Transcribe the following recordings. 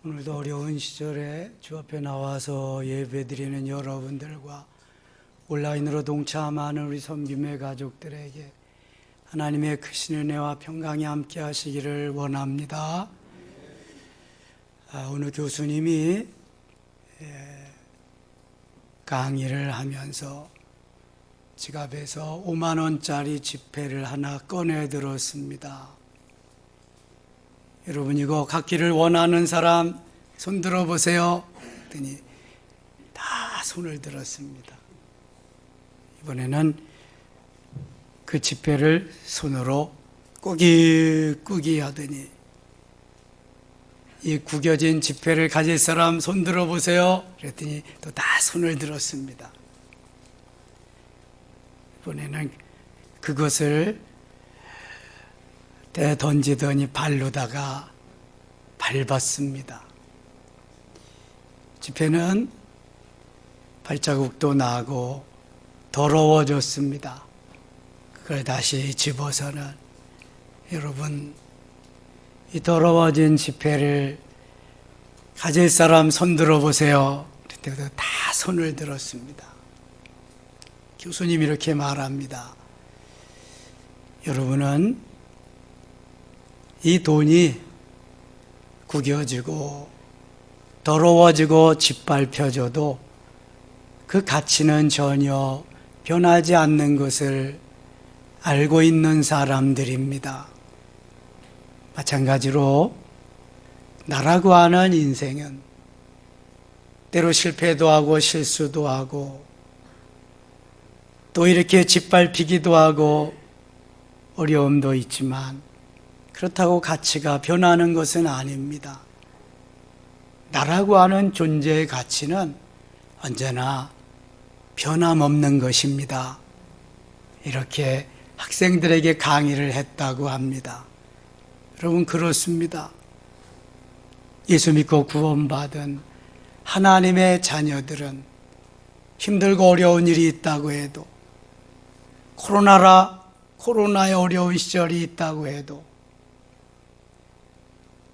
오늘도 어려운 시절에 주 앞에 나와서 예배드리는 여러분들과 온라인으로 동참하는 우리 섬김의 가족들에게 하나님의 크신 은혜와 평강이 함께 하시기를 원합니다. 오늘 교수님이 강의를 하면서 지갑에서 5만 원짜리 지폐를 하나 꺼내 들었습니다. 여러분, 이거 갖기를 원하는 사람 손 들어보세요. 그랬더니 다 손을 들었습니다. 이번에는 그 지폐를 손으로 꾸깃꾸깃 하더니 이 구겨진 지폐를 가질 사람 손 들어보세요. 그랬더니 또 다 손을 들었습니다. 이번에는 그것을 던지더니 발로다가 밟았습니다. 지폐는 발자국도 나고 더러워졌습니다. 그걸 다시 집어서는 여러분, 이 더러워진 지폐를 가질 사람 손 들어보세요. 그때부터 다 손을 들었습니다. 교수님이 이렇게 말합니다. 여러분은 이 돈이 구겨지고 더러워지고 짓밟혀져도 그 가치는 전혀 변하지 않는 것을 알고 있는 사람들입니다. 마찬가지로 나라고 하는 인생은 때로 실패도 하고 실수도 하고 또 이렇게 짓밟히기도 하고 어려움도 있지만 그렇다고 가치가 변하는 것은 아닙니다. 나라고 하는 존재의 가치는 언제나 변함없는 것입니다. 이렇게 학생들에게 강의를 했다고 합니다. 여러분, 그렇습니다. 예수 믿고 구원받은 하나님의 자녀들은 힘들고 어려운 일이 있다고 해도 코로나의 어려운 시절이 있다고 해도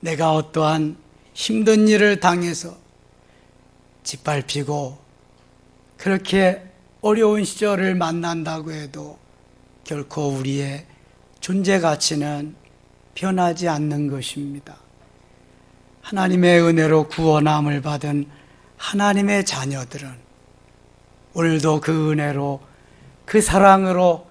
내가 어떠한 힘든 일을 당해서 짓밟히고 그렇게 어려운 시절을 만난다고 해도 결코 우리의 존재 가치는 변하지 않는 것입니다. 하나님의 은혜로 구원함을 받은 하나님의 자녀들은 오늘도 그 은혜로, 그 사랑으로,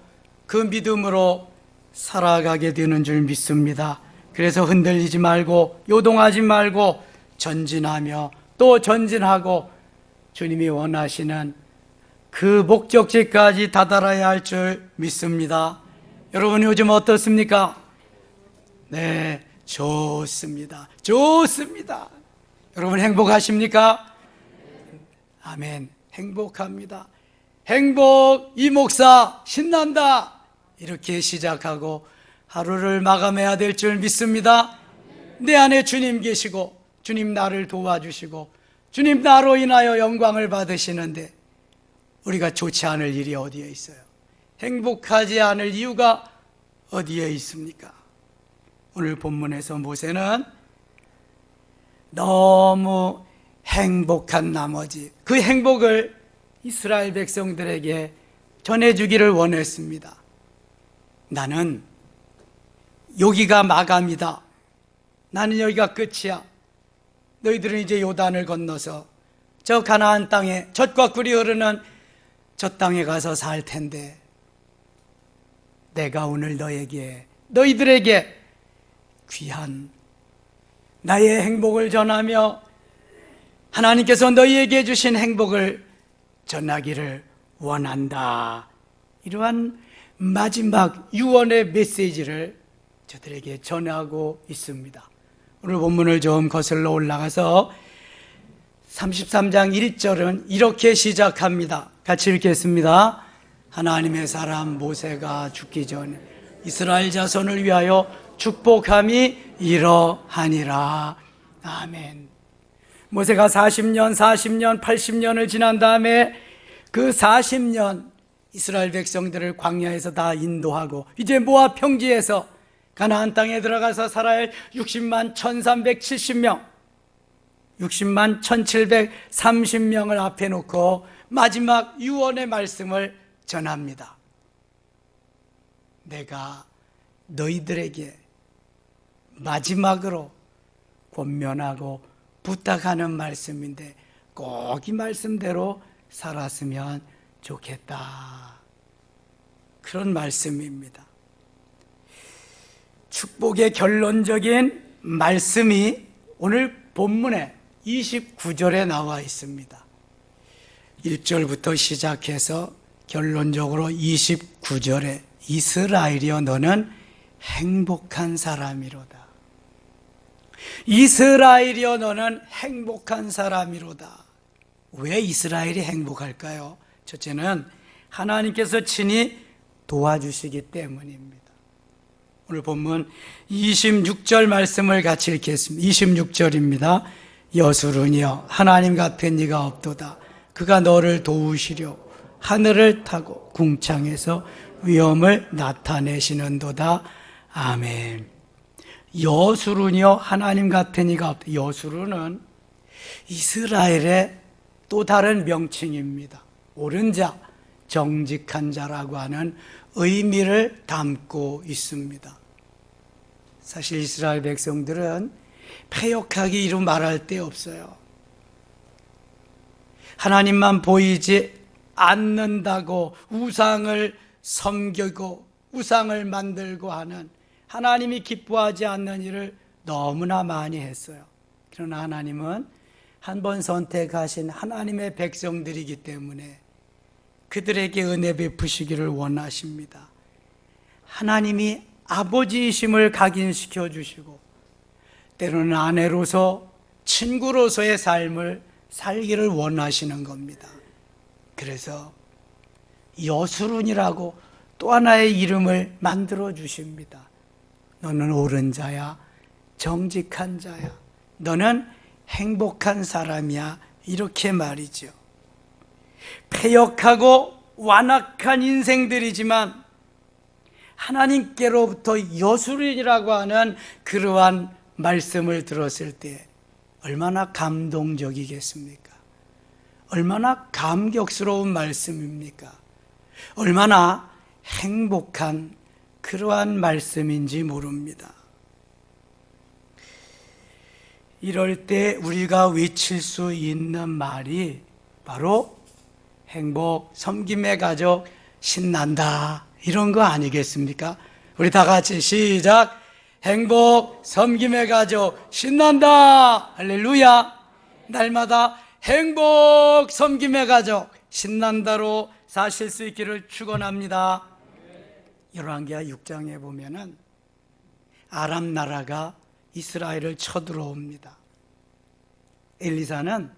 그 믿음으로 살아가게 되는 줄 믿습니다. 그래서 흔들리지 말고 요동하지 말고 전진하며 또 전진하고 주님이 원하시는 그 목적지까지 다다라야 할 줄 믿습니다. 여러분, 요즘 어떻습니까? 네, 좋습니다. 좋습니다. 여러분, 행복하십니까? 아멘. 행복합니다. 행복, 이 목사 신난다. 이렇게 시작하고 하루를 마감해야 될 줄 믿습니다. 내 안에 주님 계시고 주님 나를 도와주시고 주님 나로 인하여 영광을 받으시는데 우리가 좋지 않을 일이 어디에 있어요? 행복하지 않을 이유가 어디에 있습니까? 오늘 본문에서 모세는 너무 행복한 나머지 그 행복을 이스라엘 백성들에게 전해주기를 원했습니다. 나는 여기가 마감이다. 나는 여기가 끝이야. 너희들은 이제 요단을 건너서 저 가나안 땅에 젖과 꿀이 흐르는 저 땅에 가서 살 텐데 내가 오늘 너희들에게 귀한 나의 행복을 전하며 하나님께서 너희에게 주신 행복을 전하기를 원한다. 이러한 마지막 유언의 메시지를 저들에게 전하고 있습니다. 오늘 본문을 좀 거슬러 올라가서 33장 1절은 이렇게 시작합니다. 같이 읽겠습니다. 하나님의 사람 모세가 죽기 전에 이스라엘 자손을 위하여 축복함이 이러하니라. 아멘. 모세가 40년, 80년을 지난 다음에 그 40년 이스라엘 백성들을 광야에서 다 인도하고 이제 모압 평지에서 가나안 땅에 들어가서 살아야 할 60만 1370명 60만 1730명을 앞에 놓고 마지막 유언의 말씀을 전합니다. 내가 너희들에게 마지막으로 권면하고 부탁하는 말씀인데 꼭 이 말씀대로 살았으면 좋겠다. 그런 말씀입니다. 축복의 결론적인 말씀이 오늘 본문에 29절에 나와 있습니다. 1절부터 시작해서 결론적으로 29절에 이스라엘이여 너는 행복한 사람이로다. 이스라엘이여 너는 행복한 사람이로다. 왜 이스라엘이 행복할까요? 첫째는 하나님께서 친히 도와주시기 때문입니다. 오늘 본문 26절 말씀을 같이 읽겠습니다. 26절입니다. 여수르니여 하나님 같은 이가 없도다. 그가 너를 도우시려 하늘을 타고 궁창에서 위엄을 나타내시는도다. 아멘. 여수르니여 하나님 같은 이가 없다. 여수르는 이스라엘의 또 다른 명칭입니다. 옳은 자, 정직한 자라고 하는 의미를 담고 있습니다. 사실 이스라엘 백성들은 패역하기 이루 말할 데 없어요. 하나님만 보이지 않는다고 우상을 섬기고 우상을 만들고 하는, 하나님이 기뻐하지 않는 일을 너무나 많이 했어요. 그러나 하나님은 한 번 선택하신 하나님의 백성들이기 때문에 그들에게 은혜 베푸시기를 원하십니다. 하나님이 아버지이심을 각인시켜 주시고 때로는 아내로서 친구로서의 삶을 살기를 원하시는 겁니다. 그래서 여수룬이라고 또 하나의 이름을 만들어 주십니다. 너는 옳은 자야, 정직한 자야, 너는 행복한 사람이야, 이렇게 말이죠. 패역하고 완악한 인생들이지만 하나님께로부터 여수룬이라고 하는 그러한 말씀을 들었을 때 얼마나 감동적이겠습니까? 얼마나 감격스러운 말씀입니까? 얼마나 행복한 그러한 말씀인지 모릅니다. 이럴 때 우리가 외칠 수 있는 말이 바로 행복, 섬김의 가족, 신난다, 이런 거 아니겠습니까? 우리 다 같이 시작! 행복, 섬김의 가족, 신난다! 할렐루야! 날마다 행복, 섬김의 가족, 신난다로 사실 수 있기를 축원합니다. 열왕기하 6장에 보면은 아람 나라가 이스라엘을 쳐들어옵니다. 엘리사는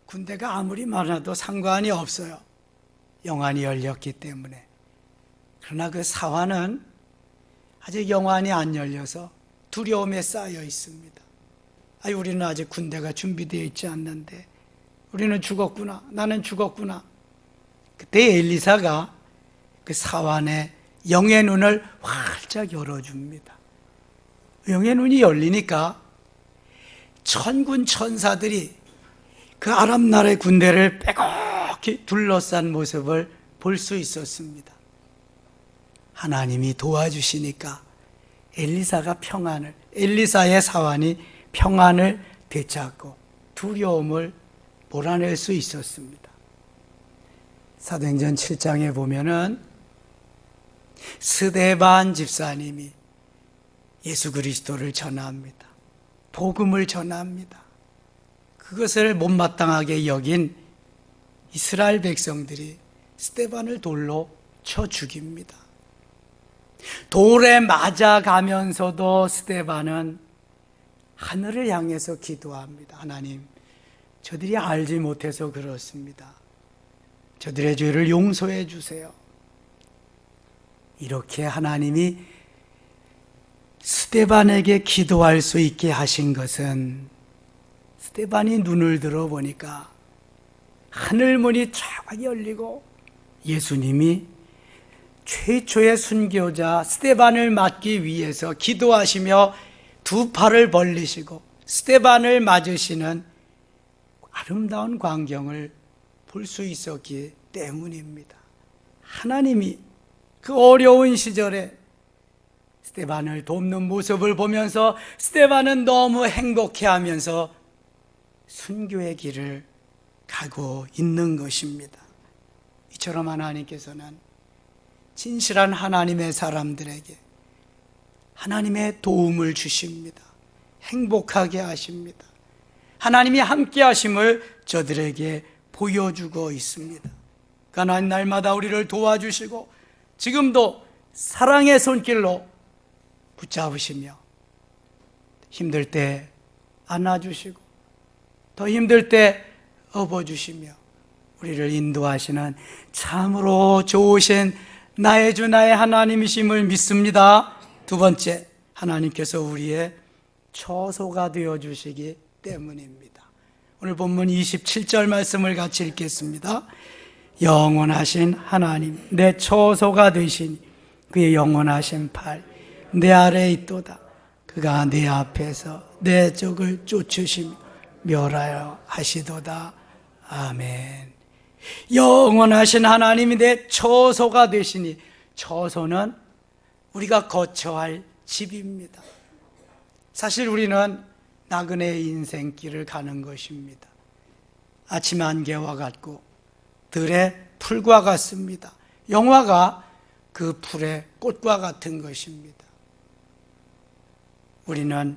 군대가 아무리 많아도 상관이 없어요. 영안이 열렸기 때문에. 그러나 그 사환은 아직 영안이 안 열려서 두려움에 쌓여 있습니다. 우리는 아직 군대가 준비되어 있지 않는데, 우리는 죽었구나, 나는 죽었구나. 그때 엘리사가 그 사환의 영의 눈을 활짝 열어줍니다. 영의 눈이 열리니까 천군 천사들이 그 아람 나라의 군대를 빼곡히 둘러싼 모습을 볼 수 있었습니다. 하나님이 도와주시니까 엘리사의 사환이 평안을 되찾고 두려움을 몰아낼 수 있었습니다. 사도행전 7장에 보면은 스데반 집사님이 예수 그리스도를 전합니다. 복음을 전합니다. 그것을 못마땅하게 여긴 이스라엘 백성들이 스데반을 돌로 쳐 죽입니다. 돌에 맞아가면서도 스데반은 하늘을 향해서 기도합니다. 하나님, 저들이 알지 못해서 그렇습니다. 저들의 죄를 용서해 주세요. 이렇게 하나님이 스데반에게 기도할 수 있게 하신 것은, 스데반이 눈을 들어보니까 하늘문이 쫙 열리고 예수님이 최초의 순교자 스데반을 맞기 위해서 기도하시며 두 팔을 벌리시고 스데반을 맞으시는 아름다운 광경을 볼 수 있었기 때문입니다. 하나님이 그 어려운 시절에 스데반을 돕는 모습을 보면서 스데반은 너무 행복해하면서 순교의 길을 가고 있는 것입니다. 이처럼 하나님께서는 진실한 하나님의 사람들에게 하나님의 도움을 주십니다. 행복하게 하십니다. 하나님이 함께 하심을 저들에게 보여주고 있습니다. 하나님 날마다 우리를 도와주시고 지금도 사랑의 손길로 붙잡으시며 힘들 때 안아주시고 더 힘들 때 업어주시며 우리를 인도하시는 참으로 좋으신 나의 주 나의 하나님이심을 믿습니다. 두 번째, 하나님께서 우리의 처소가 되어주시기 때문입니다. 오늘 본문 27절 말씀을 같이 읽겠습니다. 영원하신 하나님 내 처소가 되시니 그의 영원하신 팔 내 아래에 있도다. 그가 내 앞에서 내 적을 쫓으시며 멸하여 하시도다. 아멘. 영원하신 하나님이 내 처소가 되시니, 처소는 우리가 거처할 집입니다. 사실 우리는 나그네의 인생길을 가는 것입니다. 아침 안개와 같고 들의 풀과 같습니다. 영화가 그 풀의 꽃과 같은 것입니다. 우리는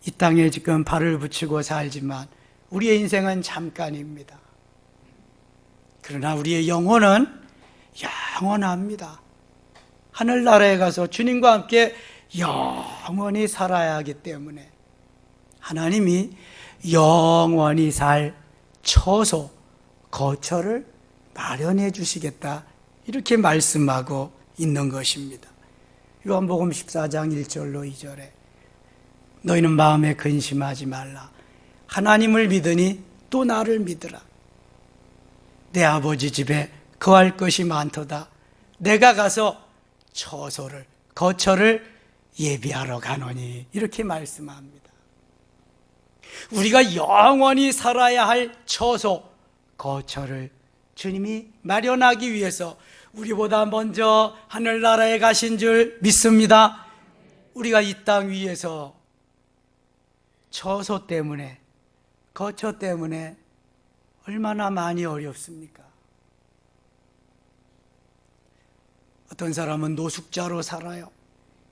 이 땅에 지금 발을 붙이고 살지만 우리의 인생은 잠깐입니다. 그러나 우리의 영혼은 영원합니다. 하늘나라에 가서 주님과 함께 영원히 살아야 하기 때문에 하나님이 영원히 살 처소, 거처를 마련해 주시겠다, 이렇게 말씀하고 있는 것입니다. 요한복음 14장 1절로 2절에 너희는 마음에 근심하지 말라. 하나님을 믿으니 또 나를 믿으라. 내 아버지 집에 거할 것이 많도다. 내가 가서 처소를, 거처를 예비하러 가노니, 이렇게 말씀합니다. 우리가 영원히 살아야 할 처소, 거처를 주님이 마련하기 위해서 우리보다 먼저 하늘나라에 가신 줄 믿습니다. 우리가 이 땅 위에서 처소 때문에, 거처 때문에 얼마나 많이 어렵습니까? 어떤 사람은 노숙자로 살아요.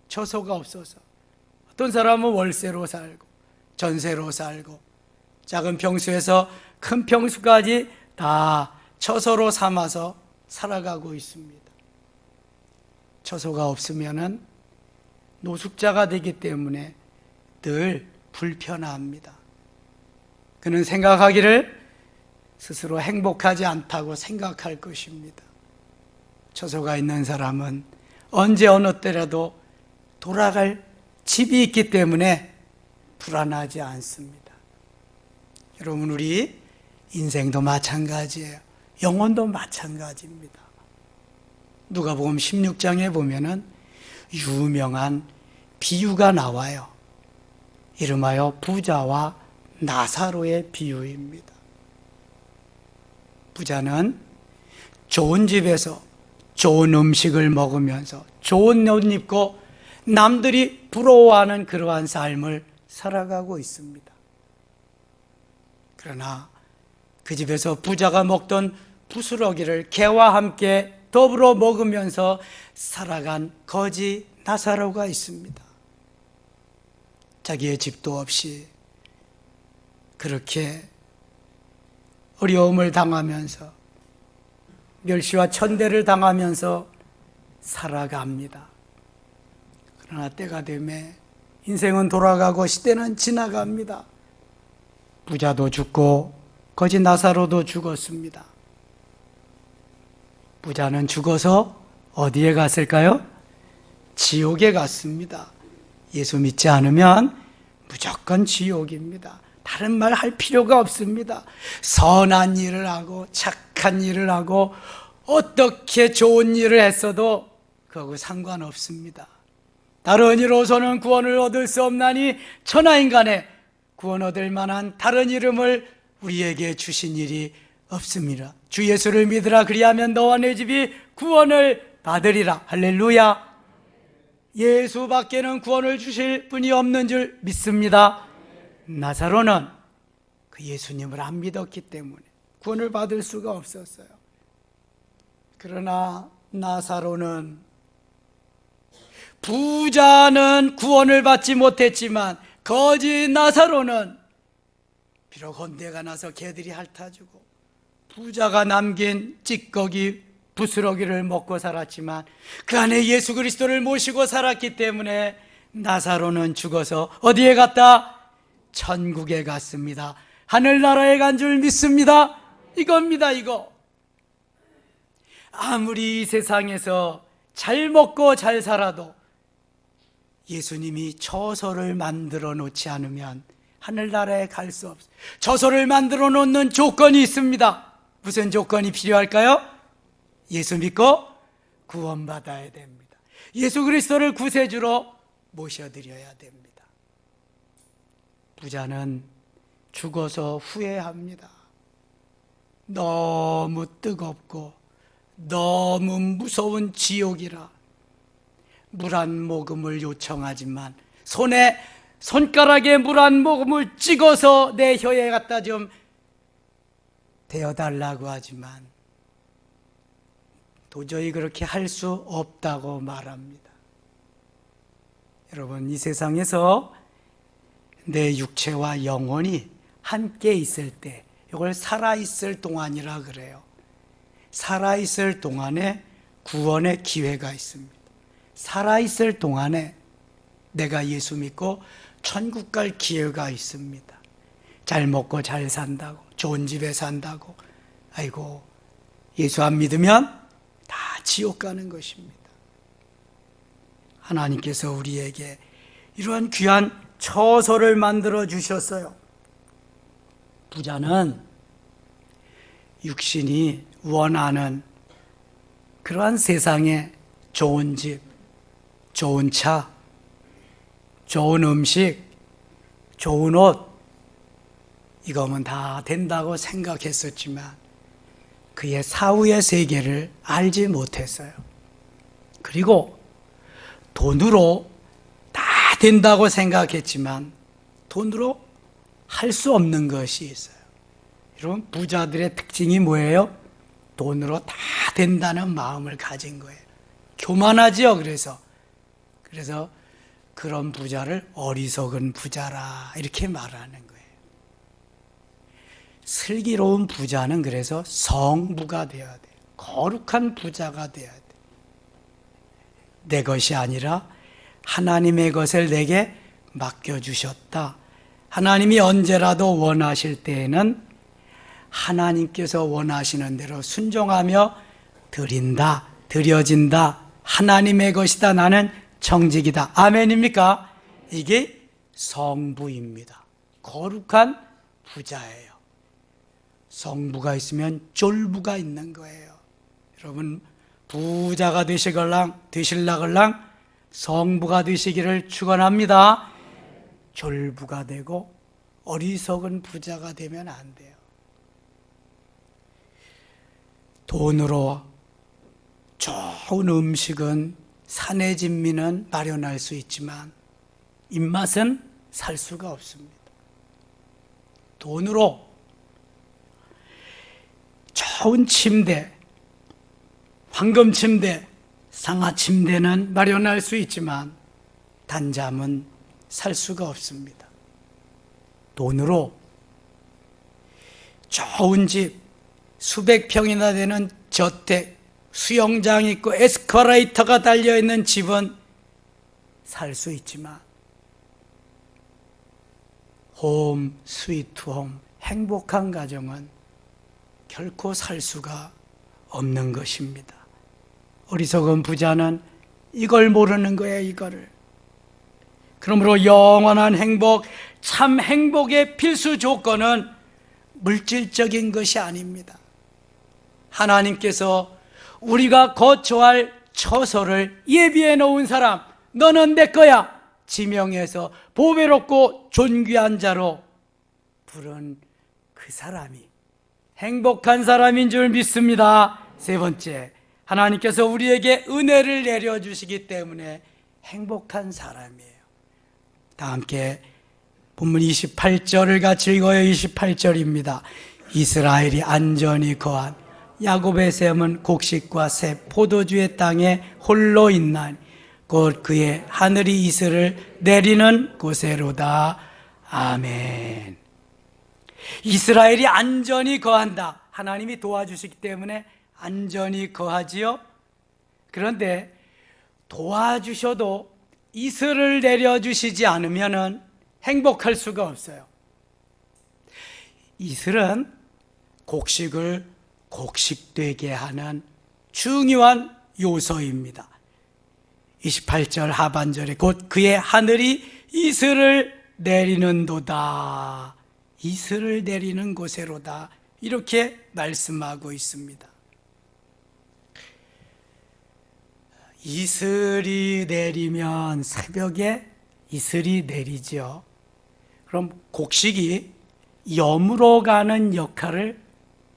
처소가 없어서. 어떤 사람은 월세로 살고 전세로 살고 작은 평수에서 큰 평수까지 다 처소로 삼아서 살아가고 있습니다. 처소가 없으면은 노숙자가 되기 때문에 늘 불편합니다. 그는 생각하기를 스스로 행복하지 않다고 생각할 것입니다. 처소가 있는 사람은 언제 어느 때라도 돌아갈 집이 있기 때문에 불안하지 않습니다. 여러분, 우리 인생도 마찬가지예요. 영혼도 마찬가지입니다. 누가복음 16장에 보면은 유명한 비유가 나와요. 이름하여 부자와 나사로의 비유입니다. 부자는 좋은 집에서 좋은 음식을 먹으면서 좋은 옷 입고 남들이 부러워하는 그러한 삶을 살아가고 있습니다. 그러나 그 집에서 부자가 먹던 부스러기를 개와 함께 더불어 먹으면서 살아간 거지 나사로가 있습니다. 자기의 집도 없이 그렇게 어려움을 당하면서 멸시와 천대를 당하면서 살아갑니다. 그러나 때가 되면 인생은 돌아가고 시대는 지나갑니다. 부자도 죽고 거지 나사로도 죽었습니다. 부자는 죽어서 어디에 갔을까요? 지옥에 갔습니다. 예수 믿지 않으면 무조건 지옥입니다. 다른 말 할 필요가 없습니다. 선한 일을 하고 착한 일을 하고 어떻게 좋은 일을 했어도 그하고 상관없습니다. 다른 이로서는 구원을 얻을 수 없나니 천하인간의 구원 얻을 만한 다른 이름을 우리에게 주신 일이 없습니다. 주 예수를 믿으라. 그리하면 너와 내 집이 구원을 받으리라. 할렐루야. 예수밖에는 구원을 주실 분이 없는 줄 믿습니다. 나사로는 그 예수님을 안 믿었기 때문에 구원을 받을 수가 없었어요. 그러나 나사로는, 부자는 구원을 받지 못했지만 거지 나사로는 비록 헌대가 나서 개들이 핥아주고 부자가 남긴 찌꺼기 부스러기를 먹고 살았지만 그 안에 예수 그리스도를 모시고 살았기 때문에 나사로는 죽어서 어디에 갔다? 천국에 갔습니다. 하늘나라에 간 줄 믿습니다. 이겁니다. 이거. 아무리 이 세상에서 잘 먹고 잘 살아도 예수님이 처소를 만들어 놓지 않으면 하늘나라에 갈 수 없어요. 처소를 만들어 놓는 조건이 있습니다. 무슨 조건이 필요할까요? 예수 믿고 구원받아야 됩니다. 예수 그리스도를 구세주로 모셔드려야 됩니다. 부자는 죽어서 후회합니다. 너무 뜨겁고 너무 무서운 지옥이라 물 한 모금을 요청하지만 손가락에 물 한 모금을 찍어서 내 혀에 갖다 좀 대어달라고 하지만 도저히 그렇게 할 수 없다고 말합니다. 여러분, 이 세상에서 내 육체와 영혼이 함께 있을 때, 이걸 살아있을 동안이라 그래요. 살아있을 동안에 구원의 기회가 있습니다. 살아있을 동안에 내가 예수 믿고 천국 갈 기회가 있습니다. 잘 먹고 잘 산다고, 좋은 집에 산다고, 아이고 예수 안 믿으면 다 지옥 가는 것입니다. 하나님께서 우리에게 이러한 귀한 처소를 만들어 주셨어요. 부자는 육신이 원하는 그러한 세상에 좋은 집, 좋은 차, 좋은 음식, 좋은 옷, 이거면 다 된다고 생각했었지만 그의 사후의 세계를 알지 못했어요. 그리고 돈으로 다 된다고 생각했지만 돈으로 할 수 없는 것이 있어요. 여러분, 부자들의 특징이 뭐예요? 돈으로 다 된다는 마음을 가진 거예요. 교만하지요. 그래서 그런 부자를 어리석은 부자라 이렇게 말하는 거예요. 슬기로운 부자는 그래서 성부가 되어야 돼요. 거룩한 부자가 되어야 돼요. 내 것이 아니라 하나님의 것을 내게 맡겨주셨다. 하나님이 언제라도 원하실 때에는 하나님께서 원하시는 대로 순종하며 드린다, 드려진다. 하나님의 것이다. 나는 정직이다. 아멘입니까? 이게 성부입니다. 거룩한 부자예요. 성부가 있으면 쫄부가 있는 거예요. 여러분, 부자가 되실라걸랑 성부가 되시기를 축원합니다. 졸부가 되고 어리석은 부자가 되면 안 돼요. 돈으로 좋은 음식은 사내 진미는 마련할 수 있지만 입맛은 살 수가 없습니다. 돈으로 좋은 침대, 황금 침대, 상하 침대는 마련할 수 있지만 단잠은 살 수가 없습니다. 돈으로 좋은 집, 수백 평이나 되는 저택, 수영장 있고 에스컬레이터가 달려있는 집은 살 수 있지만 홈, 스위트 홈, 행복한 가정은 결코 살 수가 없는 것입니다. 어리석은 부자는 이걸 모르는 거예요. 이거를. 그러므로 영원한 행복, 참 행복의 필수 조건은 물질적인 것이 아닙니다. 하나님께서 우리가 거처할 처소를 예비해 놓은 사람, 너는 내 거야 지명해서 보배롭고 존귀한 자로 부른 그 사람이 행복한 사람인 줄 믿습니다. 세 번째, 하나님께서 우리에게 은혜를 내려주시기 때문에 행복한 사람이에요. 다 함께 본문 28절을 같이 읽어요. 28절입니다. 이스라엘이 안전히 거한 야곱의 샘은 곡식과 새 포도주의 땅에 홀로 있나니 곧 그의 하늘이 이슬을 내리는 곳에로다. 아멘. 이스라엘이 안전히 거한다. 하나님이 도와주시기 때문에 안전히 거하지요. 그런데 도와주셔도 이슬을 내려주시지 않으면 행복할 수가 없어요. 이슬은 곡식을 곡식되게 하는 중요한 요소입니다. 28절 하반절에 곧 그의 하늘이 이슬을 내리는도다. 이슬을 내리는 곳에로다. 이렇게 말씀하고 있습니다. 이슬이 내리면 새벽에 이슬이 내리죠. 그럼 곡식이 염으로 가는 역할을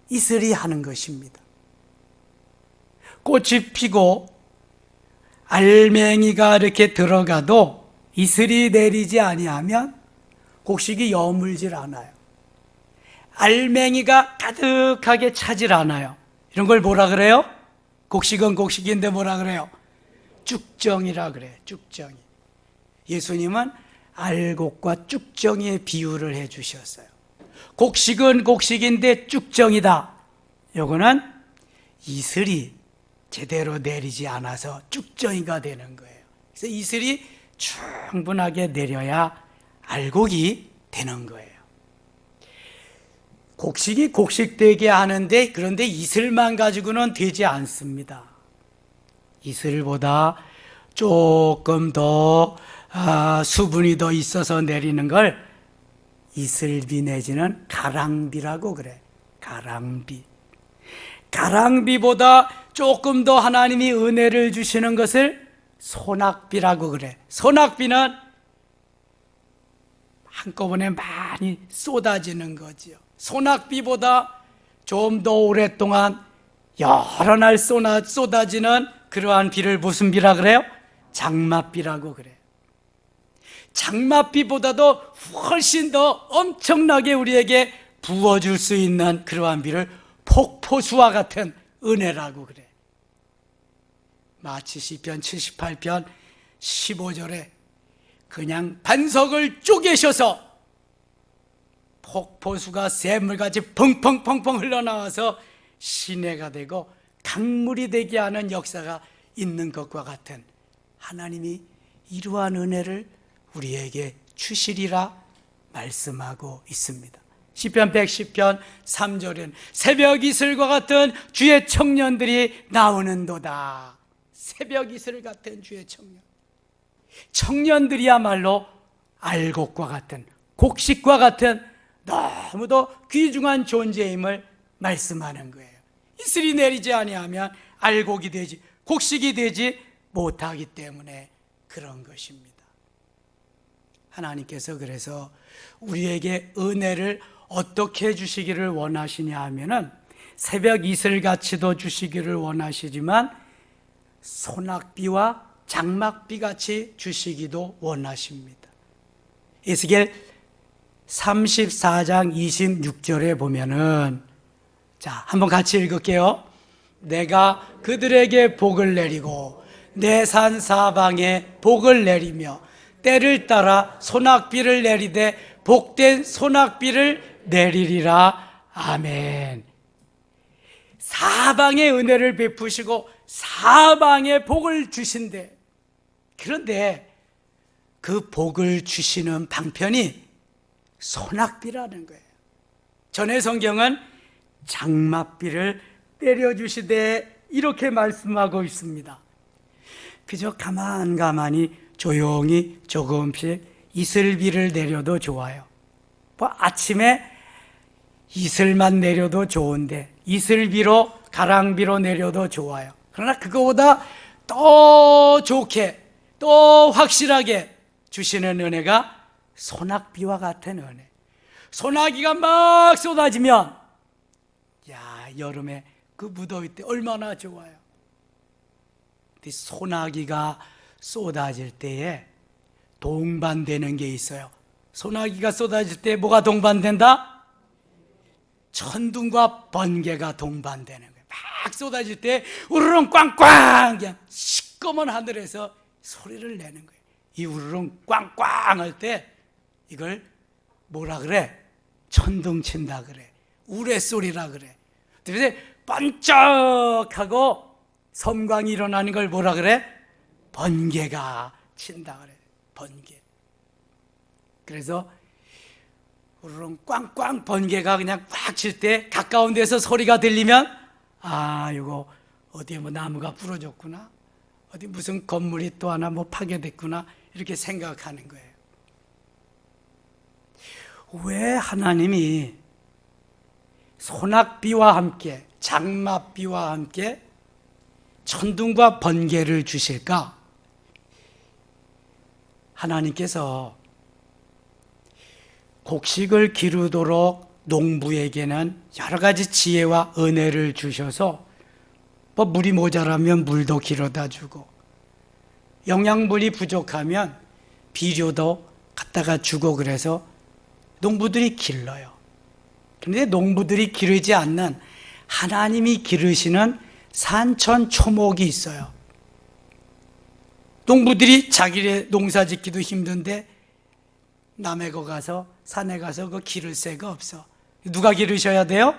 이슬이 하는 것입니다. 꽃이 피고 알맹이가 이렇게 들어가도 이슬이 내리지 아니하면 곡식이 여물질 않아요. 알맹이가 가득하게 차질 않아요. 이런 걸 뭐라 그래요? 곡식은 곡식인데 뭐라 그래요? 쭉정이라 그래요. 쭉정이. 예수님은 알곡과 쭉정이의 비유를 해주셨어요. 곡식은 곡식인데 쭉정이다. 요거는 이슬이 제대로 내리지 않아서 쭉정이가 되는 거예요. 그래서 이슬이 충분하게 내려야 알곡이 되는 거예요. 곡식이 곡식되게 하는데 그런데 이슬만 가지고는 되지 않습니다. 이슬보다 조금 더 수분이 더 있어서 내리는 걸 이슬비 내지는 가랑비라고 그래. 가랑비. 가랑비보다 조금 더 하나님이 은혜를 주시는 것을 소낙비라고 그래. 소낙비는 한꺼번에 많이 쏟아지는 거지요. 소낙비보다 좀 더 오랫동안 여러 날 쏟아지는 그러한 비를 무슨 비라 그래요? 장맛비라고 그래. 장맛비보다도 훨씬 더 엄청나게 우리에게 부어줄 수 있는 그러한 비를 폭포수와 같은 은혜라고 그래. 마치 시편 78편 15절에 그냥 반석을 쪼개셔서 폭포수가 샘물같이 펑펑펑펑 흘러나와서 시내가 되고 강물이 되게 하는 역사가 있는 것과 같은 하나님이 이러한 은혜를 우리에게 주시리라 말씀하고 있습니다. 시편 110편 3절은 새벽 이슬과 같은 주의 청년들이 나오는도다. 새벽 이슬 같은 주의 청년. 청년들이야말로 알곡과 같은 곡식과 같은 너무도 귀중한 존재임을 말씀하는 거예요. 이슬이 내리지 아니하면 알곡이 되지 곡식이 되지 못하기 때문에 그런 것입니다. 하나님께서 그래서 우리에게 은혜를 어떻게 주시기를 원하시냐 하면은 새벽 이슬같이도 주시기를 원하시지만 소낙비와 장막비같이 주시기도 원하십니다. 에스겔 34장 26절에 보면은 자, 한번 같이 읽을게요. 내가 그들에게 복을 내리고 내 산 사방에 복을 내리며 때를 따라 소낙비를 내리되 복된 소낙비를 내리리라. 아멘. 사방에 은혜를 베푸시고 사방에 복을 주신대. 그런데 그 복을 주시는 방편이 소낙비라는 거예요. 전에 성경은 장맛비를 내려주시되 이렇게 말씀하고 있습니다. 그저 가만히 조용히 조금씩 이슬비를 내려도 좋아요. 뭐 아침에 이슬만 내려도 좋은데 이슬비로 가랑비로 내려도 좋아요. 그러나 그거보다 더 좋게 또 확실하게 주시는 은혜가 소낙비와 같은 은혜. 소나기가 막 쏟아지면, 야, 여름에 그 무더위 때 얼마나 좋아요. 근데 소나기가 쏟아질 때에 동반되는 게 있어요. 소나기가 쏟아질 때 뭐가 동반된다? 천둥과 번개가 동반되는 거예요. 막 쏟아질 때 우르릉 꽝꽝, 그냥 시꺼먼 하늘에서 소리를 내는 거예요. 이 우르릉 꽝꽝 할 때 이걸 뭐라 그래? 천둥 친다 그래. 우레소리라 그래. 그래서 번쩍하고 섬광이 일어나는 걸 뭐라 그래? 번개가 친다 그래. 번개. 그래서 우르릉 꽝꽝 번개가 그냥 꽉 칠 때 가까운 데서 소리가 들리면, 아, 이거 어디에 뭐 나무가 부러졌구나, 어디 무슨 건물이 또 하나 뭐 파괴됐구나, 이렇게 생각하는 거예요. 왜 하나님이 소낙비와 함께, 장맛비와 함께 천둥과 번개를 주실까? 하나님께서 곡식을 기르도록 농부에게는 여러 가지 지혜와 은혜를 주셔서, 뭐 물이 모자라면 물도 길어다 주고, 영양분이 부족하면 비료도 갖다가 주고, 그래서 농부들이 길러요. 그런데 농부들이 기르지 않는, 하나님이 기르시는 산천 초목이 있어요. 농부들이 자기네 농사 짓기도 힘든데 남의 거 가서, 산에 가서 그 기를 새가 없어. 누가 기르셔야 돼요?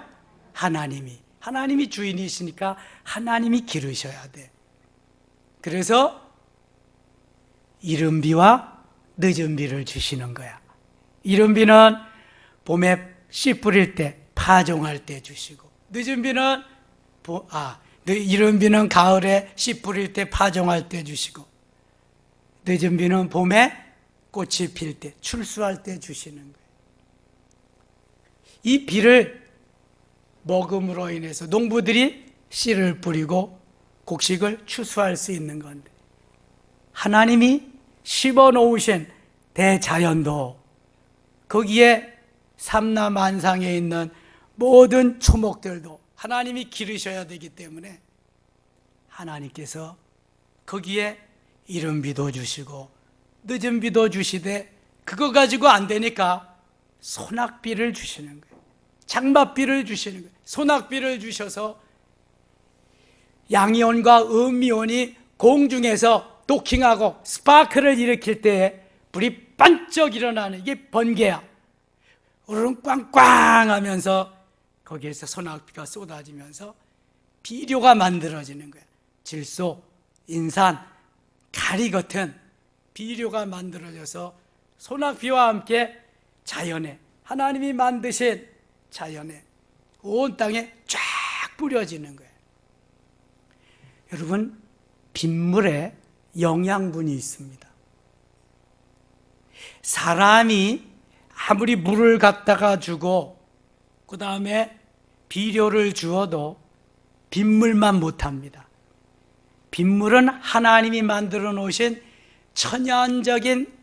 하나님이 주인이시니까 하나님이 기르셔야 돼. 그래서 이른 비와 늦은 비를 주시는 거야. 이른 비는 봄에 씨 뿌릴 때, 파종할 때 주시고, 늦은 비는 이른 비는 가을에 씨 뿌릴 때, 파종할 때 주시고, 늦은 비는 봄에 꽃이 필 때, 출수할 때 주시는 거예요. 이 비를 먹음으로 인해서 농부들이 씨를 뿌리고 곡식을 추수할 수 있는 건데, 하나님이 심어 놓으신 대자연도, 거기에 삼라만상에 있는 모든 초목들도 하나님이 기르셔야 되기 때문에 하나님께서 거기에 이른 비도 주시고 늦은 비도 주시되, 그거 가지고 안 되니까 소낙비를 주시는 거예요. 장맛비를 주시는 거예요. 소낙비를 주셔서 양이온과 음이온이 공중에서 도킹하고 스파크를 일으킬 때에 불이 반짝 일어나는, 이게 번개야. 우르릉 꽝꽝 하면서 거기에서 소낙비가 쏟아지면서 비료가 만들어지는 거야. 질소, 인산, 가리 같은 비료가 만들어져서 소낙비와 함께 자연에, 하나님이 만드신 자연에, 온 땅에 쫙 뿌려지는 거예요. 여러분, 빗물에 영양분이 있습니다. 사람이 아무리 물을 갖다가 주고 그 다음에 비료를 주어도 빗물만 못합니다. 빗물은 하나님이 만들어 놓으신 천연적인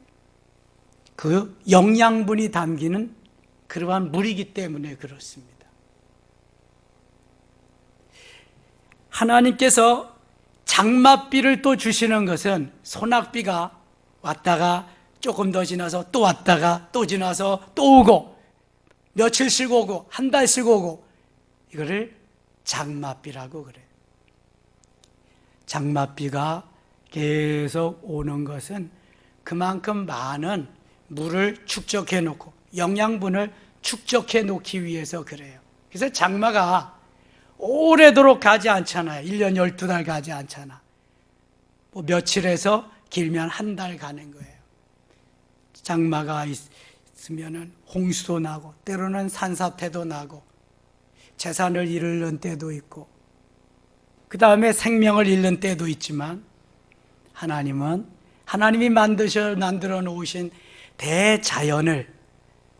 그 영양분이 담기는 그러한 물이기 때문에 그렇습니다. 하나님께서 장맛비를 또 주시는 것은, 소낙비가 왔다가 조금 더 지나서 또 왔다가 또 지나서 또 오고, 며칠씩 오고 한 달씩 오고, 이거를 장맛비라고 그래요. 장맛비가 계속 오는 것은 그만큼 많은 물을 축적해 놓고 영양분을 축적해 놓기 위해서 그래요. 그래서 장마가 오래도록 가지 않잖아요. 1년 12달 가지 않잖아. 뭐 며칠에서 길면 한 달 가는 거예요. 장마가 있으면 홍수도 나고, 때로는 산사태도 나고, 재산을 잃는 때도 있고, 그 다음에 생명을 잃는 때도 있지만, 하나님은 하나님이 만들어 놓으신 대자연을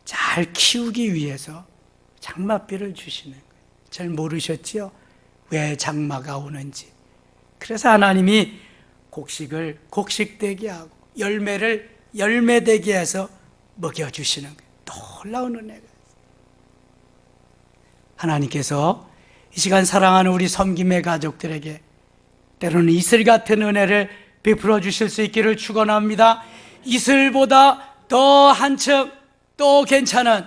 잘 키우기 위해서 장맛비를 주시는 거예요. 잘 모르셨지요? 왜 장마가 오는지. 그래서 하나님이 곡식을 곡식되게 하고 열매를 열매되게 해서 먹여주시는 거예요. 놀라운 은혜가. 하나님께서 이 시간 사랑하는 우리 섬김의 가족들에게 때로는 이슬 같은 은혜를 베풀어 주실 수 있기를 축원합니다. 이슬보다 더 한층 또 괜찮은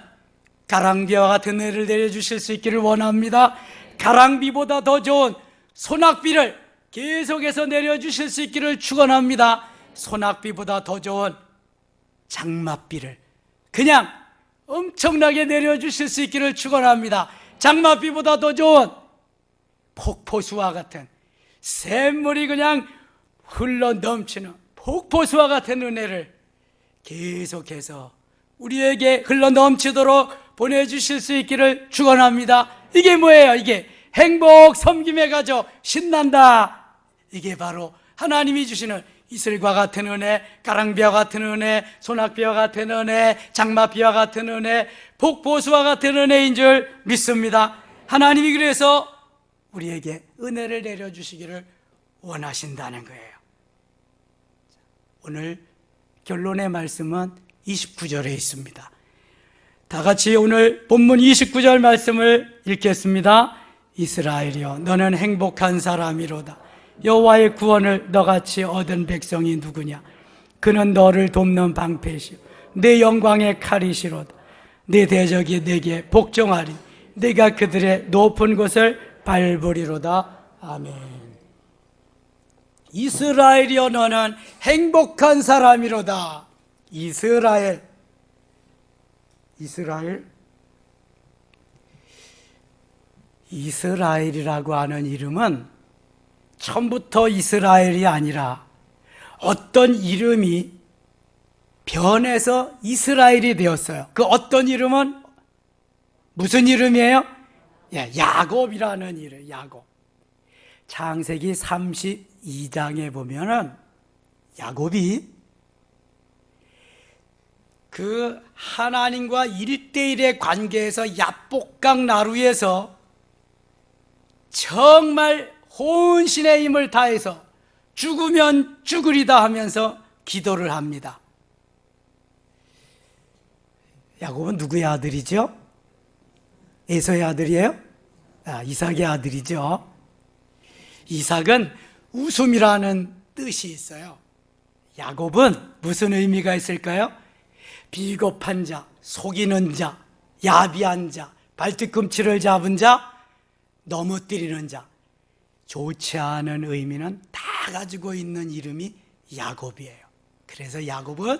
가랑비와 같은 은혜를 내려주실 수 있기를 원합니다. 가랑비보다 더 좋은 소낙비를 계속해서 내려주실 수 있기를 축원합니다. 소낙비보다 더 좋은 장맛비를 그냥 엄청나게 내려주실 수 있기를 축원합니다. 장맛비보다 더 좋은 폭포수와 같은 샘물이 그냥 흘러 넘치는 폭포수와 같은 은혜를 계속해서 우리에게 흘러 넘치도록 보내주실 수 있기를 축원합니다. 이게 뭐예요? 이게 행복 섬김의 가족 신난다. 이게 바로 하나님이 주시는 이슬과 같은 은혜, 가랑비와 같은 은혜, 소낙비와 같은 은혜, 장맛비와 같은 은혜, 폭포수와 같은 은혜인 줄 믿습니다. 하나님이 그래서 우리에게 은혜를 내려주시기를 원하신다는 거예요. 오늘 결론의 말씀은 29절에 있습니다. 다 같이 오늘 본문 29절 말씀을 읽겠습니다. 이스라엘이여 너는 행복한 사람이로다. 여호와의 구원을 너같이 얻은 백성이 누구냐? 그는 너를 돕는 방패시오 내 영광의 칼이시로다. 내 대적이 내게 복종하리. 네가 그들의 높은 곳을 밟으리로다. 아멘. 이스라엘이여 너는 행복한 사람이로다. 이스라엘이라고 하는 이름은 처음부터 이스라엘이 아니라 어떤 이름이 변해서 이스라엘이 되었어요. 그 어떤 이름은 무슨 이름이에요? 야곱이라는 이름. 야곱. 창세기 32장에 보면은 야곱이 그 하나님과 1:1의 관계에서 야복강 나루에서 정말 혼신의 힘을 다해서 죽으면 죽으리다 하면서 기도를 합니다. 야곱은 누구의 아들이죠? 에서의 아들이에요? 이삭의 아들이죠. 이삭은 웃음이라는 뜻이 있어요. 야곱은 무슨 의미가 있을까요? 비겁한 자, 속이는 자, 야비한 자, 발뒤꿈치를 잡은 자, 넘어뜨리는 자, 좋지 않은 의미는 다 가지고 있는 이름이 야곱이에요. 그래서 야곱은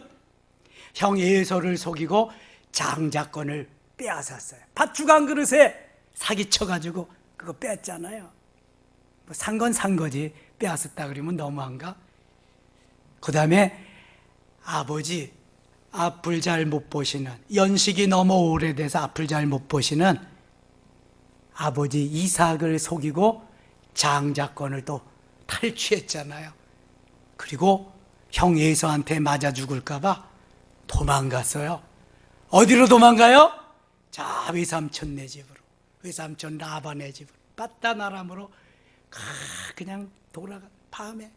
형 에서를 속이고 장자권을 빼앗았어요. 팥죽 한 그릇에 사기쳐가지고 그거 뺐잖아요. 뭐 산 건 산 거지 빼앗았다 그러면 너무한가? 그 다음에 아버지 앞을 잘 못 보시는, 연식이 너무 오래돼서 앞을 잘 못 보시는 아버지 이삭을 속이고 장자권을 또 탈취했잖아요. 그리고 형 에서한테 맞아 죽을까 봐 도망갔어요. 어디로 도망가요? 자, 외삼촌네 집으로, 외삼촌 라반네 집으로, 빠단 아람으로 그냥 돌아가 밤에.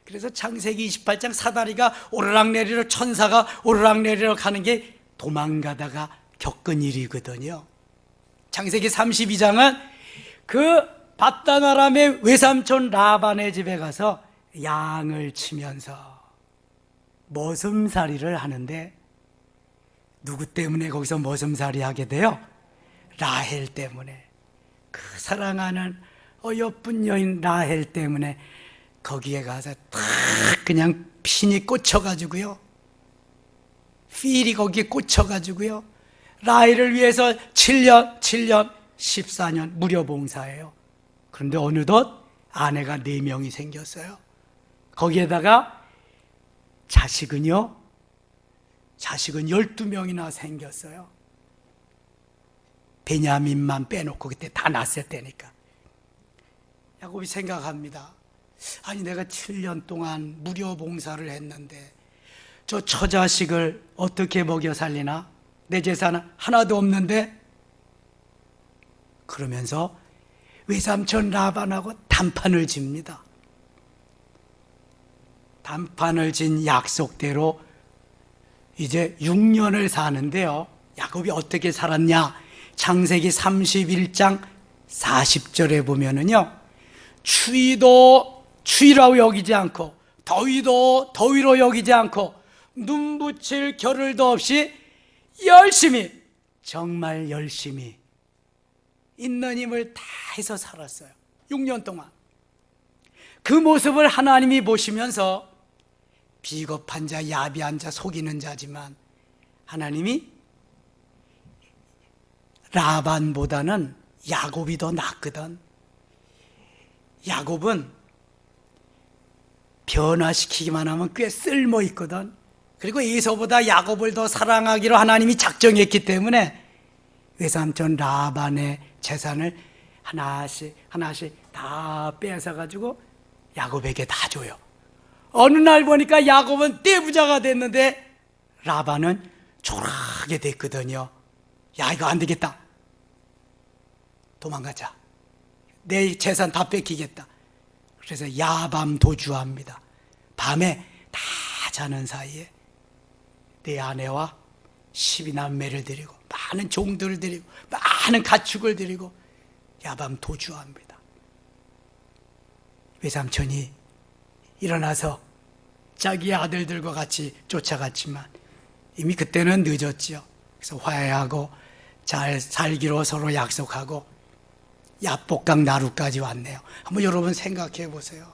그래서 창세기 28장 사다리가 오르락내리락, 천사가 오르락내리락 하는 게 도망가다가 겪은 일이거든요. 창세기 32장은 그 빠단 아람의 외삼촌 라반의 집에 가서 양을 치면서 머슴살이를 하는데, 누구 때문에 거기서 머슴살이 하게 돼요? 라헬 때문에. 그 사랑하는 어여쁜 여인 라헬 때문에 거기에 가서 탁 그냥 핀이 꽂혀가지고요, 필이 거기에 꽂혀가지고요, 라헬을 위해서 7년 14년 무료 봉사해요. 그런데 어느덧 아내가 4명이 생겼어요. 거기에다가 자식은 12명이나 생겼어요. 베냐민만 빼놓고 그때 다 낳았을 때니까. 야곱이 생각합니다. 아니 내가 7년 동안 무료 봉사를 했는데 저 처자식을 어떻게 먹여 살리나? 내 재산은 하나도 없는데? 그러면서 외삼촌 라반하고 단판을 집니다. 단판을 진 약속대로 이제 6년을 사는데요, 야곱이 어떻게 살았냐? 창세기 31장 40절에 보면은요, 추위도 추위라고 여기지 않고 더위도 더위로 여기지 않고 눈 붙일 겨를도 없이 열심히, 정말 열심히 있는 힘을 다해서 살았어요. 6년 동안. 그 모습을 하나님이 보시면서 비겁한 자, 야비한 자, 속이는 자지만 하나님이 라반보다는 야곱이 더 낫거든. 야곱은 변화시키기만 하면 꽤 쓸모있거든. 그리고 에서보다 야곱을 더 사랑하기로 하나님이 작정했기 때문에 외삼촌 라반의 재산을 하나씩 다 뺏어가지고 야곱에게 다 줘요. 어느 날 보니까 야곱은 떼부자가 됐는데 라반은 초라하게 됐거든요. 야, 이거 안 되겠다. 도망가자. 내 재산 다 뺏기겠다. 그래서 야밤 도주합니다. 밤에 다 자는 사이에 내 아내와 12남매를 데리고 많은 종들을 데리고 많은 가축을 데리고 야밤 도주합니다. 외삼촌이 일어나서 자기 아들들과 같이 쫓아갔지만 이미 그때는 늦었지요. 그래서 화해하고 잘 살기로 서로 약속하고 야복강 나루까지 왔네요. 한번 여러분 생각해 보세요.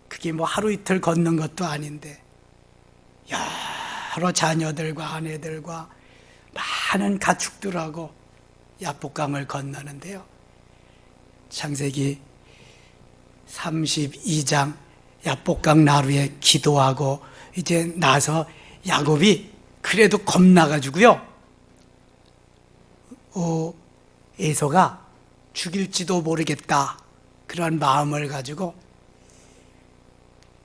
그게 뭐 하루 이틀 걷는 것도 아닌데 여러 자녀들과 아내들과 많은 가축들하고 야복강을 건너는데요, 창세기 32장 야복강 나루에 기도하고 이제 나서 야곱이 그래도 겁나가지고요, 에서가 죽일지도 모르겠다 그런 마음을 가지고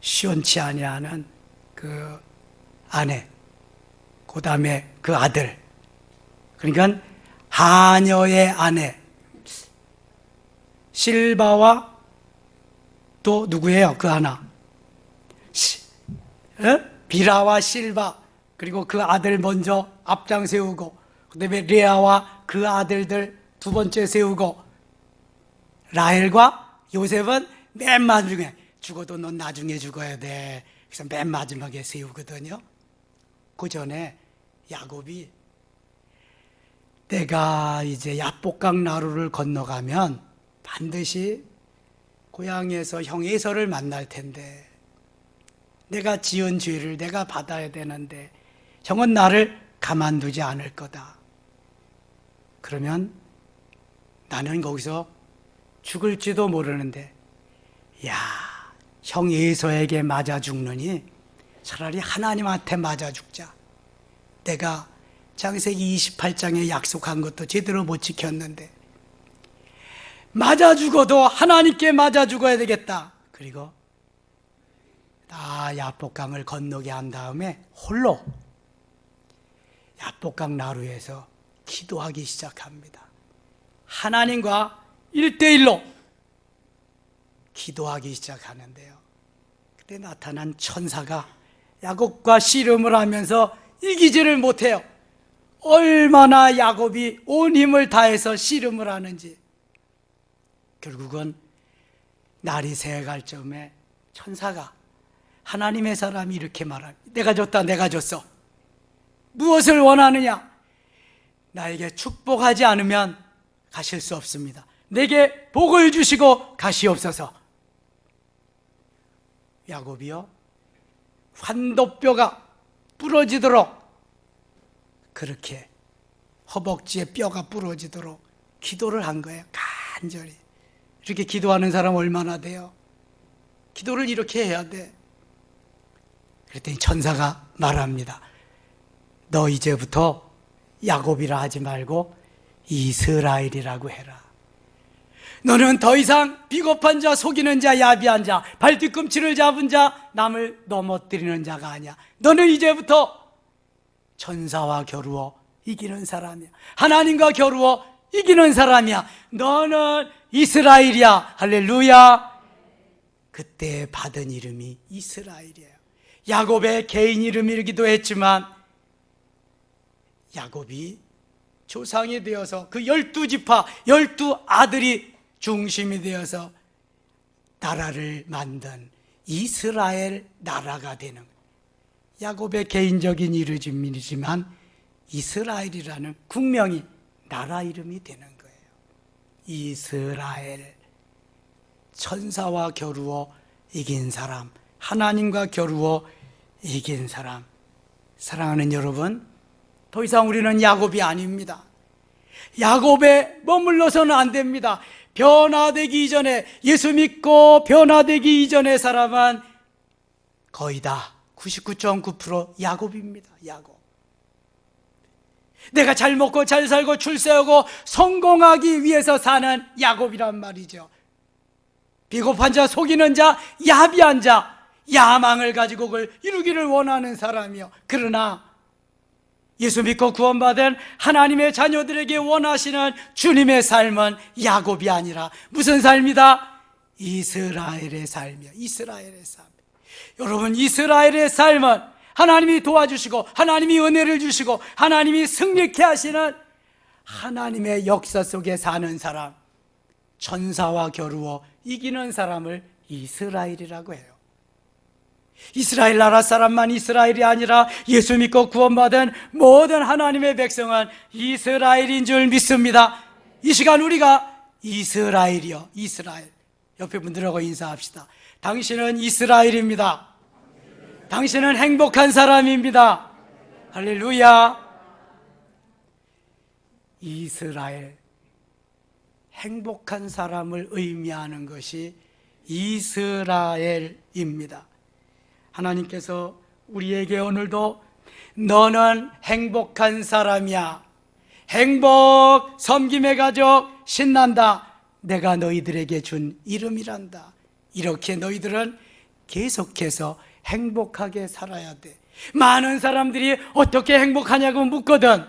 시원치 아니하는 그 아내, 그 다음에 그 아들, 그러니까 하녀의 아내 실바와 또 누구예요? 그 하나 비라와 실바, 그리고 그 아들 먼저 앞장 세우고 그 다음에 레아와 그 아들들 두 번째 세우고 라헬과 요셉은 맨 마지막에, 죽어도 넌 나중에 죽어야 돼. 그래서 맨 마지막에 세우거든요. 그 전에 야곱이 내가 이제 야복강 나루를 건너가면 반드시 고향에서 형 에서를 만날 텐데 내가 지은 죄를 내가 받아야 되는데 형은 나를 가만두지 않을 거다. 그러면 나는 거기서 죽을지도 모르는데 야, 형 에서에게 맞아 죽느니 차라리 하나님한테 맞아 죽자. 내가 창세기 28장에 약속한 것도 제대로 못 지켰는데 맞아 죽어도 하나님께 맞아 죽어야 되겠다. 그리고 다 야복강을 건너게 한 다음에 홀로 야복강 나루에서 기도하기 시작합니다. 하나님과 1대1로 기도하기 시작하는데요, 그때 나타난 천사가 야곱과 씨름을 하면서 이기지를 못해요. 얼마나 야곱이 온 힘을 다해서 씨름을 하는지. 결국은 날이 새어갈 즈음에 천사가, 하나님의 사람이 이렇게 말합니다. 내가 줬다, 내가 줬어. 무엇을 원하느냐? 나에게 축복하지 않으면 가실 수 없습니다. 내게 복을 주시고 가시옵소서. 야곱이요, 환도뼈가 부러지도록, 그렇게 허벅지에 뼈가 부러지도록 기도를 한 거예요. 간절히. 이렇게 기도하는 사람 얼마나 돼요? 기도를 이렇게 해야 돼. 그랬더니 천사가 말합니다. 너 이제부터 야곱이라 하지 말고 이스라엘이라고 해라. 너는 더 이상 비겁한 자, 속이는 자, 야비한 자, 발뒤꿈치를 잡은 자, 남을 넘어뜨리는 자가 아니야. 너는 이제부터 천사와 겨루어 이기는 사람이야. 하나님과 겨루어 이기는 사람이야. 너는 이스라엘이야. 할렐루야. 그때 받은 이름이 이스라엘이에요. 야곱의 개인 이름이기도 했지만 야곱이 조상이 되어서 그 12지파 12아들이 중심이 되어서 나라를 만든 이스라엘 나라가 되는, 야곱의 개인적인 이름이지만 이스라엘이라는 국명이 나라 이름이 되는 거예요. 이스라엘, 천사와 겨루어 이긴 사람, 하나님과 겨루어 이긴 사람. 사랑하는 여러분, 더 이상 우리는 야곱이 아닙니다. 야곱에 머물러서는 안 됩니다. 변화되기 이전에, 예수 믿고 변화되기 이전의 사람은 거의 다 99.9% 야곱입니다. 야곱. 내가 잘 먹고 잘 살고 출세하고 성공하기 위해서 사는 야곱이란 말이죠. 비겁한 자, 속이는 자, 야비한 자, 야망을 가지고 그걸 이루기를 원하는 사람이요. 그러나 예수 믿고 구원받은 하나님의 자녀들에게 원하시는 주님의 삶은 야곱이 아니라 무슨 삶이다? 이스라엘의 삶이요. 이스라엘의 삶. 여러분, 이스라엘의 삶은 하나님이 도와주시고 하나님이 은혜를 주시고 하나님이 승리케 하시는 하나님의 역사 속에 사는 사람, 천사와 겨루어 이기는 사람을 이스라엘이라고 해요. 이스라엘 나라 사람만 이스라엘이 아니라 예수 믿고 구원받은 모든 하나님의 백성은 이스라엘인 줄 믿습니다. 이 시간 우리가 이스라엘이요, 이스라엘. 옆에 분들하고 인사합시다. 당신은 이스라엘입니다. 당신은 행복한 사람입니다. 할렐루야. 이스라엘, 행복한 사람을 의미하는 것이 이스라엘입니다. 하나님께서 우리에게 오늘도 너는 행복한 사람이야, 행복, 섬김의 가족, 신난다, 내가 너희들에게 준 이름이란다. 이렇게 너희들은 계속해서 행복하게 살아야 돼. 많은 사람들이 어떻게 행복하냐고 묻거든.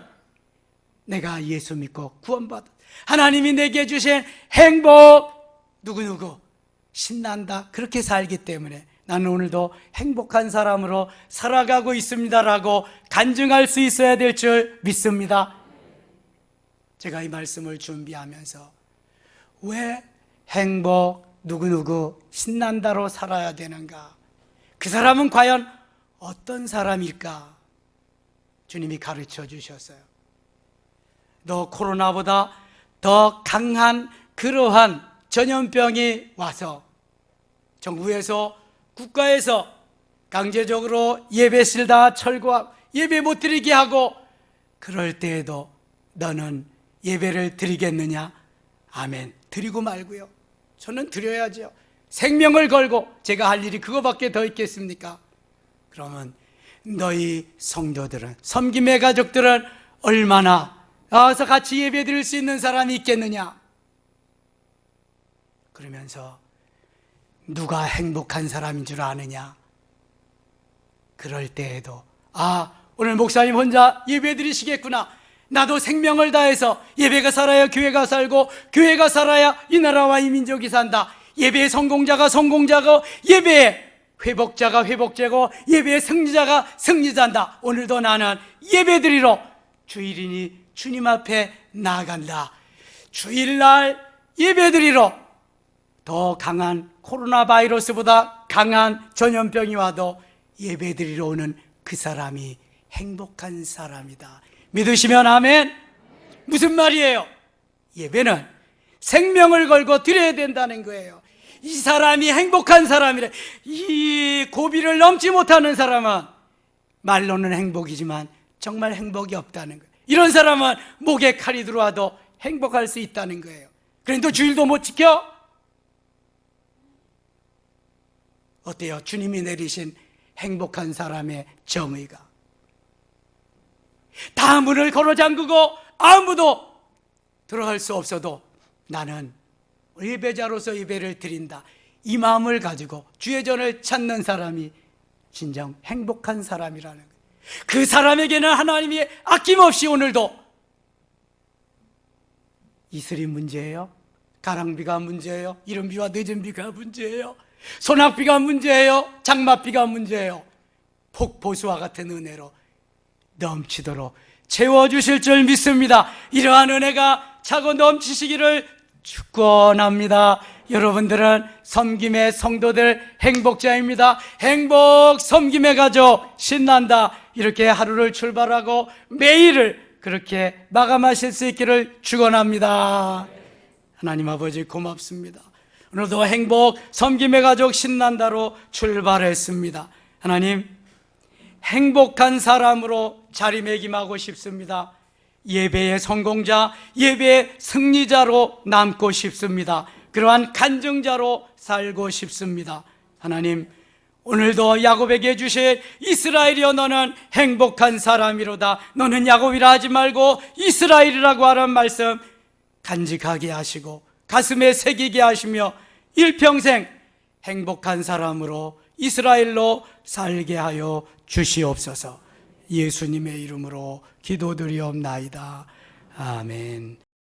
내가 예수 믿고 구원받아 하나님이 내게 주신 행복, 누구누구 신난다, 그렇게 살기 때문에 나는 오늘도 행복한 사람으로 살아가고 있습니다라고 간증할 수 있어야 될 줄 믿습니다. 제가 이 말씀을 준비하면서 왜 행복, 누구누구 신난다로 살아야 되는가, 그 사람은 과연 어떤 사람일까, 주님이 가르쳐 주셨어요. 너 코로나보다 더 강한 그러한 전염병이 와서 정부에서, 국가에서 강제적으로 예배실 다 철거하고 예배 못 드리게 하고, 그럴 때에도 너는 예배를 드리겠느냐? 아멘. 드리고 말고요. 저는 드려야죠. 생명을 걸고 제가 할 일이 그거밖에 더 있겠습니까? 그러면 너희 성도들은, 섬김의 가족들은 얼마나 나와서 같이 예배 드릴 수 있는 사람이 있겠느냐? 그러면서 누가 행복한 사람인 줄 아느냐? 그럴 때에도 오늘 목사님 혼자 예배 드리시겠구나, 나도 생명을 다해서 예배가 살아야 교회가 살고 교회가 살아야 이 나라와 이 민족이 산다. 예배의 성공자가 성공자고 예배의 회복자가 회복자고 예배의 승리자가 승리자다. 오늘도 나는 예배 드리러 주일이니 주님 앞에 나아간다. 주일날 예배 드리러 더 강한 코로나 바이러스보다 강한 전염병이 와도 예배 드리러 오는 그 사람이 행복한 사람이다. 믿으시면 아멘. 무슨 말이에요? 예배는 생명을 걸고 드려야 된다는 거예요. 이 사람이 행복한 사람이래. 이 고비를 넘지 못하는 사람은 말로는 행복이지만 정말 행복이 없다는 거예요. 이런 사람은 목에 칼이 들어와도 행복할 수 있다는 거예요. 그런데 주일도 못 지켜? 어때요? 주님이 내리신 행복한 사람의 정의가. 다 문을 걸어 잠그고 아무도 들어갈 수 없어도 나는 예배자로서 예배를 드린다, 이 마음을 가지고 주의 전을 찾는 사람이 진정 행복한 사람이라는 거예요. 그 사람에게는 하나님이 아낌없이 오늘도 이슬이 문제예요, 가랑비가 문제예요, 이른비와 늦은비가 문제예요, 소낙비가 문제예요, 장맛비가 문제예요. 폭포수와 같은 은혜로 넘치도록 채워주실 줄 믿습니다. 이러한 은혜가 차고 넘치시기를 축원합니다. 여러분들은 섬김의 성도들 행복자입니다. 행복 섬김의 가족 신난다. 이렇게 하루를 출발하고 매일을 그렇게 마감하실 수 있기를 축원합니다. 하나님 아버지 고맙습니다. 오늘도 행복 섬김의 가족 신난다로 출발했습니다. 하나님, 행복한 사람으로 자리매김하고 싶습니다. 예배의 성공자, 예배의 승리자로 남고 싶습니다. 그러한 간증자로 살고 싶습니다. 하나님, 오늘도 야곱에게 주실 이스라엘이여 너는 행복한 사람이로다. 너는 야곱이라 하지 말고 이스라엘이라고 하는 말씀 간직하게 하시고 가슴에 새기게 하시며 일평생 행복한 사람으로 이스라엘로 살게 하여 주시옵소서. 예수님의 이름으로 기도드리옵나이다. 아멘.